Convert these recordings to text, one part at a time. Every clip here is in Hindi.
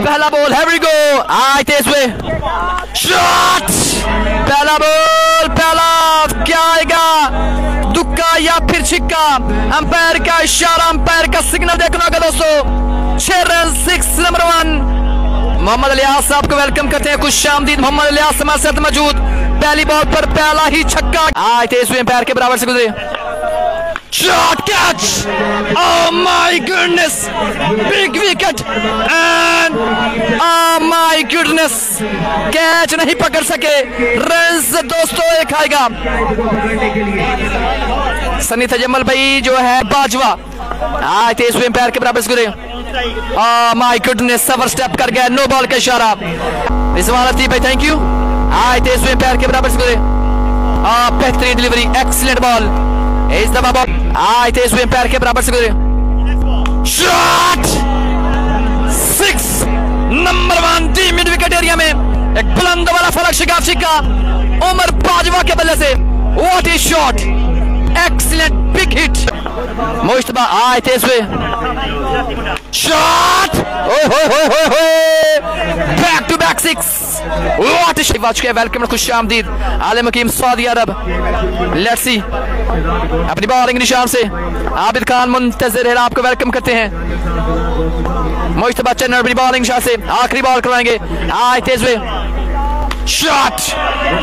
पहला बॉल, here we go, आए तेज हुए, शॉट, पहला बॉल, पहला क्या आएगा, दुक्का या फिर छिक्का, अंपायर का इशारा, अंपायर का सिग्नल देखना होगा दोस्तों। 6 रन, 6 नंबर 1। मोहम्मद इलियास साहब को वेलकम करते हैं, खुश आमदीद। मोहम्मद इलियास हमारे साथ मौजूद, पहली बॉल पर पहला ही छक्का, आए तेज हुए, अंपायर के बराबर से गुजरे, shot, catch, oh my goodness, big wicket and oh my goodness, catch नहीं पकड़ सके, रन्स दोस्तों एक आएगा। सनी तजम्मल भाई जो है बाजवा, आए तेज हुए, अंपायर के बराबर से गुजरे, oh my goodness, सवर स्टेप कर गया, नो बॉल का इशारा। रिजवान लतीफ भाई थैंक यू, आए तेज हुए, अंपायर के बराबर से गुजरे, बेहतरीन डिलीवरी, एक्सीलेंट बॉल, इस दफा बॉल, आए तेज हुए, अंपायर के बराबर से गुजरे, shot, 6 number 1 team mid wicket area में, एक बुलंद वाला फलक शिकार छिक्का उमर बाजवा के बल्ले से, what is shot, excellent big hit, Mujtaba आए तेज हुए, shot, back to back 6, what is watch के वेलकम, खुश आमदीद आले मुकीम सऊदी अरब। लेट्स सी अपनी बॉलिंग निशान से आबिद खान मुंतजिर है, आपको वेलकम करते हैं। मुजतबी चन्नर अपनी बॉलिंग निशान से आखिरी बॉल करवाएंगे, आए तेज हुए, शॉट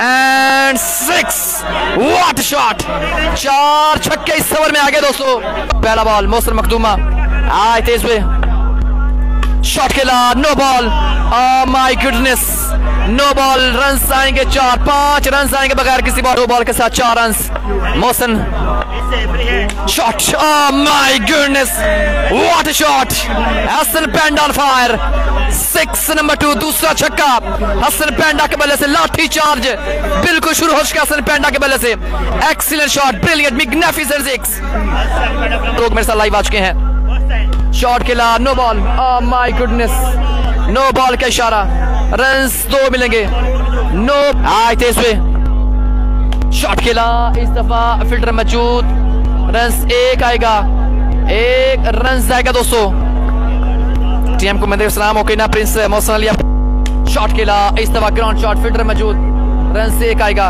एंड 6, व्हाट शॉट, 4 छक्के इस ओवर में आ गए दोस्तों। पहला बॉल महसन मखदूमा, आए तेज हुए, शॉट खेला, no ball, oh my goodness, no ball, run आएंगे 4, 5 रन आएंगे बगैर किसी बॉल, 2 बॉल के साथ 4 run. Mohsin shot, oh my goodness, what a shot, Hasan पेंडा ऑन फायर, 6 नंबर 2, दूसरा छक्का हसन पेंडा के बल्ले से, लाठी चार्ज बिल्कुल शुरू हो चुका हसन पेंडा के बल्ले से, एक्सीलेंट शॉट, ब्रिलियंट, मैग्निफिसेंट 6। लोग मेरे साथ लाइव आ चुके हैं, शॉट खेला, no ball, oh my goodness, no ball का इशारा, रन्स 2 मिलेंगे, नो, आए तेज हुए, शॉट खेला, इस दफा फील्डर मौजूद, रन्स 1 आएगा, 1 रन आएगा दोस्तों। टीएम को मेरे सलाम, ओके ना प्रिंस मोहसन अली, शॉट खेला, इस दफा ग्राउंड शॉट, फील्डर मौजूद, रन्स 1 आएगा,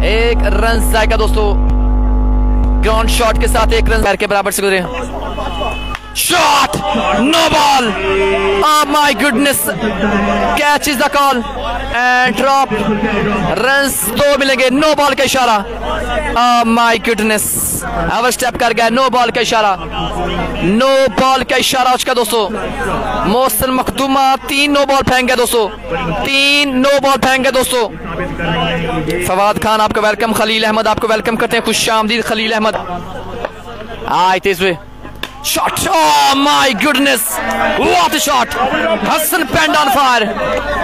1 रन आएगा दोस्तों, ग्राउंड शॉट के साथ 1 रन के बराबर से गुजरे, shot, no ball, oh my goodness, catch is the call and drop, runs 2 मिलेंगे, नो बॉल का इशारा, oh my goodness, over step कर गया, नो बॉल का इशारा, नो बॉल का इशारा उसका दोस्तों। महसन मखदूमा 3 नो बॉल फेंक गया दोस्तों, 3 नो बॉल फेंक गया दोस्तों। फवाद खान आपको वेलकम, खलील अहमद आपको वेलकम करते हैं, खुश आमदीद खलील अहमद, आए तेज हुए, shot, oh my goodness, what a shot, Hasan पेंडा ऑन फायर,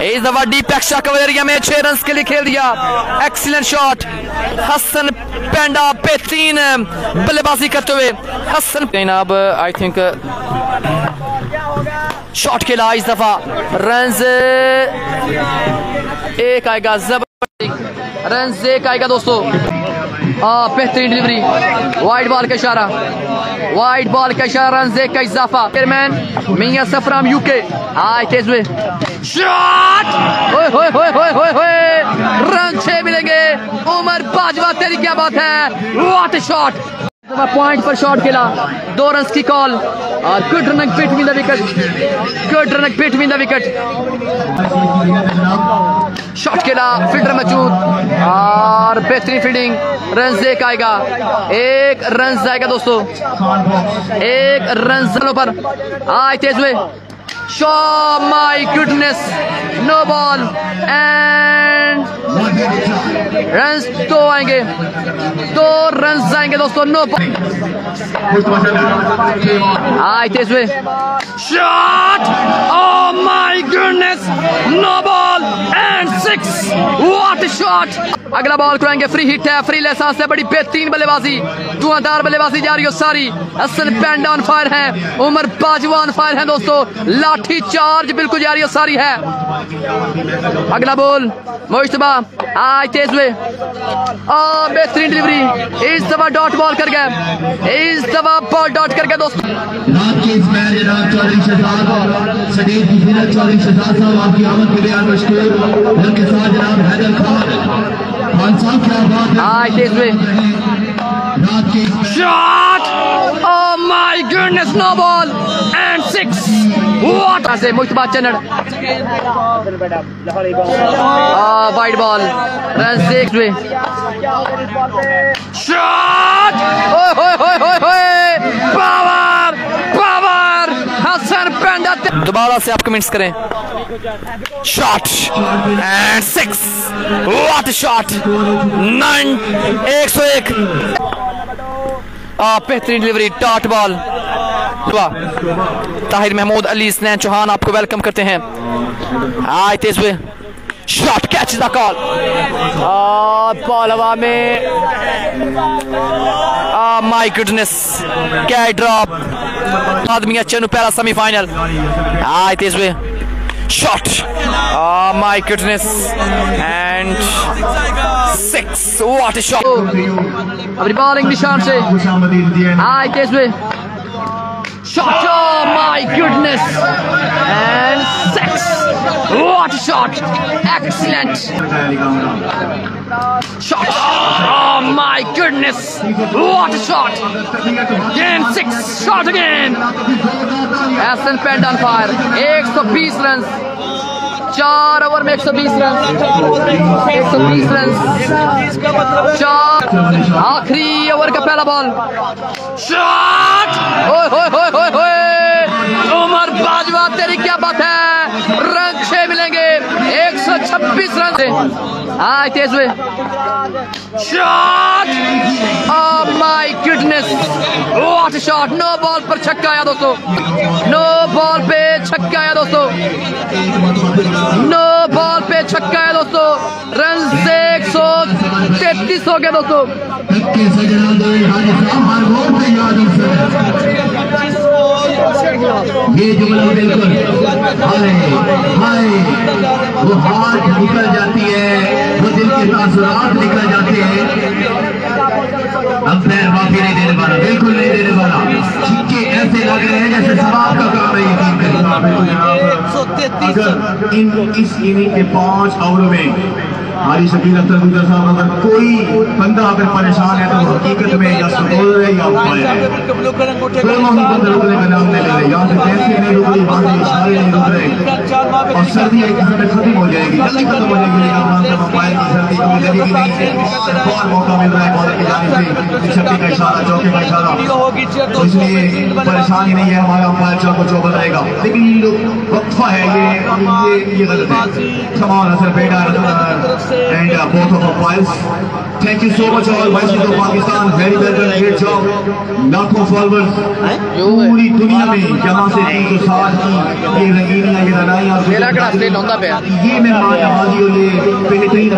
इस दफा डीप एक्स्ट्रा कवर एरिया में 6 रन के लिए खेल दिया, एक्सीलेंट शॉट, हसन पेंडा बेहतरीन बल्लेबाजी करते हुए, हसन अब आई थिंक शॉट खेला, इस दफा रन्स 1 आएगा, जबरदस्त रन्स 1 आएगा दोस्तों, बेहतरीन डिलीवरी, वाइड बॉल का इशारा, वाइड बॉल का इशारा, रन 1 का इजाफा, चेयरमैन मियां सफराम यूके, आए तेज हुए, शॉट, रन 6 मिलेंगे, उमर बाजवा तेरी क्या बात है, व्हाट अ शॉट, पॉइंट पर शॉट खेला, 2 रन की कॉल, और good running between the wicket, good running between the wicket, shot खेला, फील्डर मौजूद और बेहतरीन फील्डिंग, रन 1 आएगा, 1 रन आएगा दोस्तों, 1 रन पर, आए तेज हुए, shot, my goodness, no ball and run 2 आएंगे, 2 रन आएंगे दोस्तों, नो बॉल, आते हुए shot, oh my goodness, no ball, and 6 what a shot. अगला बॉल कराएंगे, फ्री हिट है, फ्री लेसांस से बड़ी बेहतरीन बल्लेबाजी, धुआंधार बल्लेबाजी जा रही है सारी। हसन पेंडा ऑन फायर है, उमर बाजवा ऑन फायर है दोस्तों, लाठी चार्ज बिल्कुल जारी है सारी है। अगला बॉल मुजतबा आज तेज हुए, बेहतरीन डिलीवरी, इस दफा डॉट बॉल कर गए, इस दफा बॉल डॉट कर गए दोस्तों। रात के इस मैच जनाब चौधरी शहजाद सदीद की फिरत चौधरी शहजाद साहब आपकी आमद के लिए मशकूर, उनके साथ जनाब हैदर खान साहब क्या बात है। आज तेज हुए, रात के shot, oh my goodness, no ball and 6 what से मुजतबा चन्नड़, वाइड बॉल, रन 6 हुए, शॉट, पावर पावर, हसन पेंडा। दोबारा से आप कमेंट्स करें, शॉट एंड 6 व्हाट शॉट, 9 101, बेहतरीन delivery, dot ball. Tahir Mahmood Ali स्नैन चौहान आपको वेलकम करते हैं। आए तेज हुए, shot, catch the call, ball हवा में, माय गुडनेस, क्या ड्रॉप, खादमिया चनु पहला सेमीफाइनल। आए तेज हुए, shot, my goodness and 6 what a shot. अपनी बॉलिंग निशान से आए तेज हुए, shot, oh my goodness, and 6 what a shot, excellent shot, oh my goodness, what a shot, again 6 shot again, Hassan penda on fire, 120 run, 4 over में 120 रन, 120 रन, 4 आखिरी ओवर का पहला बॉल, शॉट, उमर बाजवा तेरी क्या बात है, रन 6 मिलेंगे, 126 रन से। आए तेज हुए, shot, oh my goodness, what a shot, no ball पर छक्का आया दोस्तों, नो बॉल पे छक्का आया दोस्तों, नो बॉल पे छक्का है दोस्तों, रन से 133 हो गया दोस्तों। ये जुमला बिल्कुल हाय हाय, वो हाथ निकल जाती है, वो दिल के तासुरात निकल जाते हैं। अंपायर माफी नहीं देने वाला, बिल्कुल नहीं देने वाला, छक्के ऐसे लग रहे हैं जैसे सवाब का काम है। यकीन करें अगर इस इनिंग के 5 ओवरों में हमारी शकील अख्तर गुजर साहब, अगर कोई बंदा अगर परेशान है तो हकीकत में या स्कोर है या अंपायर है, दोनों ही बंदे रुकने का नाम नहीं ले रहे, यहाँ से पैसे नहीं रुक रही, वहाँ से इशारे नहीं रुक रहे, और सर्दी एक किस्म में खत्म हो जाएगी, जल्दी खत्म हो जाएगी। अंपायर की सर्दी कोई लगेगी नहीं, बहुत मौका मिल रहा है बॉलर की जानिब से, छक्के का इशारा, चौके का इशारा, तो इसलिए परेशानी नहीं है, हमारा अंपायर चौको चौबल रहेगा। लेकिन वक्फा है, ये गलत है। कमाल Hasan पेंडा and both of umpires, thank you so much all vices of Pakistan, very well done, great job, लाखों फॉलोअर्स पूरी दुनिया में जहाँ से 360 की ये रंगीनियाँ, ये लड़ाइयाँ, ये मेहमान नवाजी और ये बेहतरीन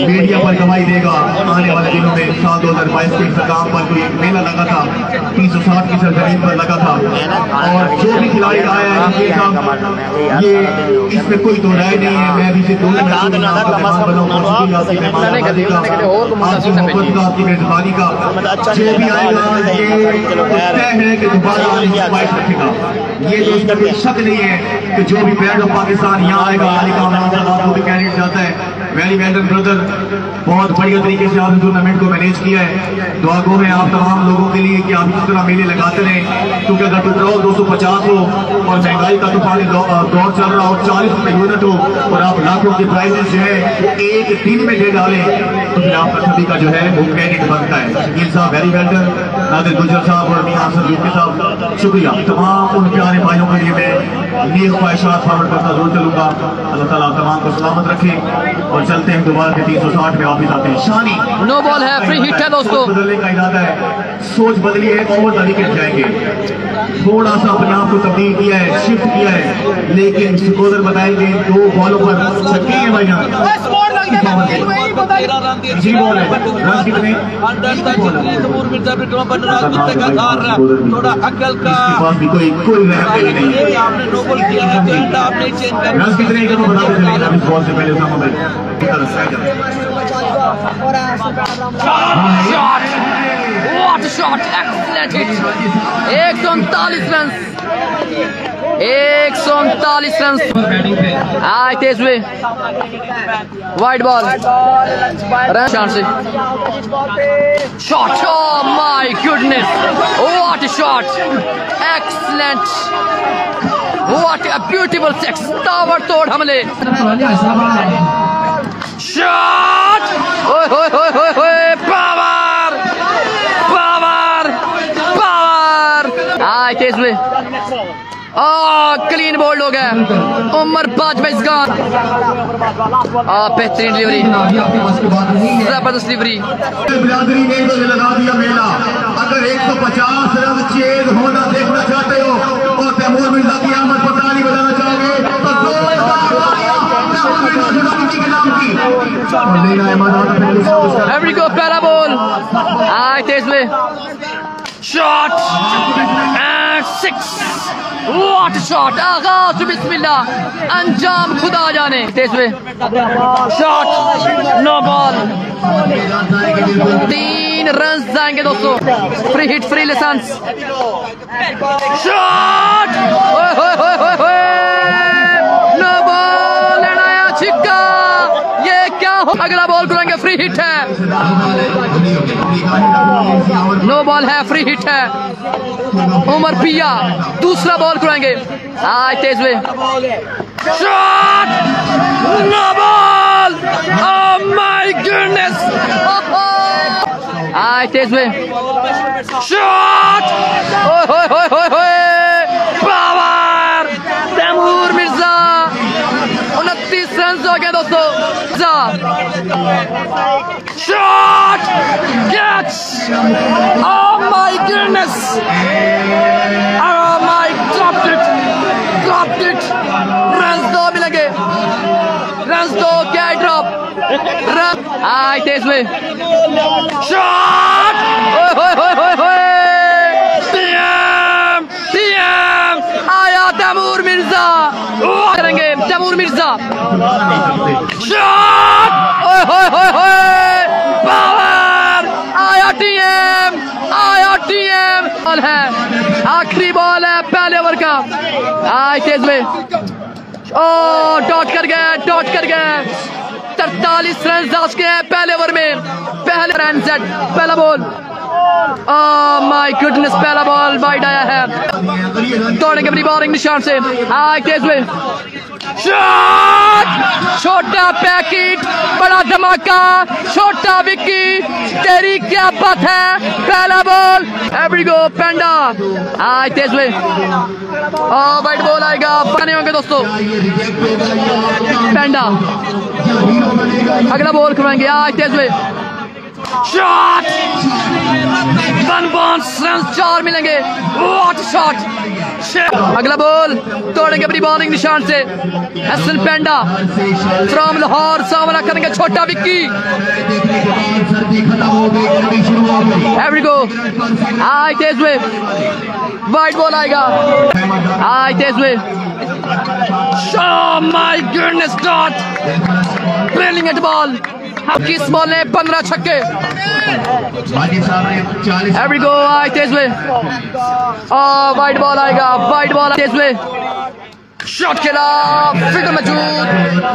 मीडिया पर कमाई देगा आने वाले दिनों में। साल 2022 के इख्तिताम पर कोई मेला लगा था, 360 की सरजमीन पर लगा था, और जो भी खिलाड़ी आया है ये इसमें कोई दो राय नहीं है। मैं भी सिर्फ आपकी मेजबानी का जो भी आएगा है कि दोबारा रखेगा, ये तो इसका कोई शक नहीं है कि जो भी पैड ऑफ पाकिस्तान यहाँ आएगा वो भी कैंडिडेट जाता है। वेरी वेल डन ब्रदर, बहुत बढ़िया तरीके से आपने टूर्नामेंट को मैनेज किया है। दुआ गो है आप तमाम लोगों के लिए कि आप इस तरह मेले लगाते रहें, क्योंकि अगर पेट्रोल 250 हो और महंगाई का तूफानी दौर चल रहा हो, 40 रुपए यूनिट हो, और आप लाखों के प्राइजेस जो है एक दिन में दे डालें, तो फिर आपका सभी का जो है वो कैंडिडेट बनता है। शकील साहब वेरी वेल डन, नादिर गुजर साहब और मियां हसन यूपी साहब शुक्रिया। तमाम उन प्यारे भाइयों के लिए मैं नेक ख्वाहिशात फॉरवर्ड करता जरूर चलूंगा। अल्लाह ताला तमाम को सलामत रखे और चलते हैं दोबारा के 360 में वापस आते हैं। शानी नो बॉल है, फ्री हिट है दोस्तों। बदलने का इरादा है, सोच बदली है, ओवर द विकेट जाएंगे। थोड़ा सा अपने आप को तब्दील किया है, शिफ्ट किया है, लेकिन सुकोदर बताएंगे 2 बॉलों पर छक्के हैं भाई यहाँ। जी बॉल है, रन कितने? कोई नहीं है, आपने नो बॉल किया है, रन कितने का बताते चलेंगे इस बॉल से पहले। What a shot, excellent hit। 139 run, 139 run आए तेज हुए। वाइड बॉल, रन चांस से shot. Oh my goodness, what a shot, excellent, what a beautiful six, ताबड़तोड़ हमले। शॉट, ओए होए होए होए होए, पावर पावर पावर आए तेज हुए। क्लीन बोल्ड हो गया, उम्र 5 में इसका। बेहतरीन डिलीवरी, जबरदस्त डिलीवरी। बिरादरी ने तो लगा दिया मेला। अगर 150 रन चेज होना देखना चाहते हो और तैमूर मिर्जा की आमद पर ताली बजाना चाहोगे तो पहला बॉल आए तेज में, शॉट एंड 6। व्हाट शॉट, आगाज बिस्मिल्लाह, अंजाम खुदा जाने। तेज में शॉट, नो बॉल, 3 रन जाएंगे दोस्तों। Free hit, free license. Shot, ओए होए होए होए होए, नो बॉल, लड़ाया छिक्का। ये क्या हो, अगला बॉल करेंगे, फ्री हिट है, नो बॉल है, फ्री हिट है। उमर पिया दूसरा बॉल करेंगे, आज तेज में shot, no ball, oh my goodness, आज तेज में शॉट, ओए होए होए होए होए, पावर, तैमूर मिर्जा। 29 रन हो गए दोस्तों। Shot, catch, oh my goodness, oh my, dropped it. Run 2 मिलेंगे, रन 2, क्या ड्रॉप, रन आए तेज में। शॉट, ओए होए होए होए होए, टीएम आया तैमूर मिर्जा, करेंगे तैमूर मिर्जा। शॉट, ओए होए होए होए, पावर, आया टीएम, आया टीएम। बॉल है, आखिरी बॉल है पहले ओवर का, आए तेज में। ओ डॉट कर गए, डॉट कर गए। 43 रन जाच के हैं पहले ओवर में, पहले रन सेट, पहला बॉल। ओह माय गुडनेस, पहला बॉल वाइड आया है, दौड़ेंगे अपनी बॉलिंग निशान से। आए तेज में शॉट, छोटा पैकेट, बड़ा धमाका, छोटा विक्की, तेरी क्या बात है, पहला बॉल, एवरी गो पेंडा। आए तेज में, वाइड बॉल आएगा, बने होंगे दोस्तों। पेंडा अगला बॉल करवाएंगे, आए तेज में शॉट, 1 बाउंस, रन 4 मिलेंगे। व्हाट शॉट, अगला बॉल, तोड़ेंगे अपनी बॉलिंग निशान से। हसन पेंडा फ्रॉम लाहौर, सामना करेंगे छोटा विक्की। एवरी गो, आए तेज में, वाइड बॉल आएगा, आए तेज में। Oh my goodness, God! Brilliant ball. किस बॉल ने 15 छक्के। एवरी गो, आए तेज में, वाइड बॉल आएगा, वाइड बॉल तेज में। शॉट खेला, फिगर मौजूद,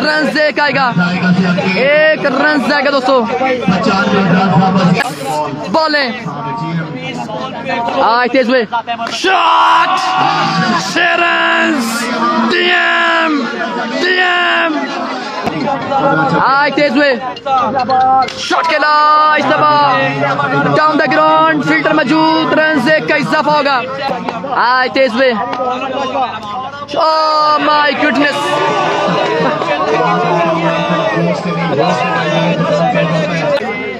रन से एक आएगा, 1 रन जाएगा दोस्तों। बॉलें आए तेज में, शॉट, 6 रन, डीएम आए तेज में। शॉट खेला, इस दफा डाउन द ग्राउंड, फिल्टर मौजूद, रन से का इजाफा होगा। आए तेज में, ओह my goodness,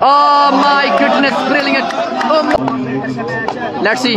Oh my goodness, brilliant. Let's see.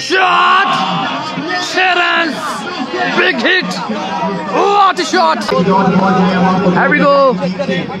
shot 6 runs big hit what a shot. Here we go.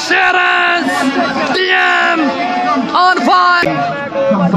6 runs DM on fire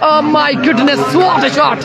Oh my goodness, what a shot!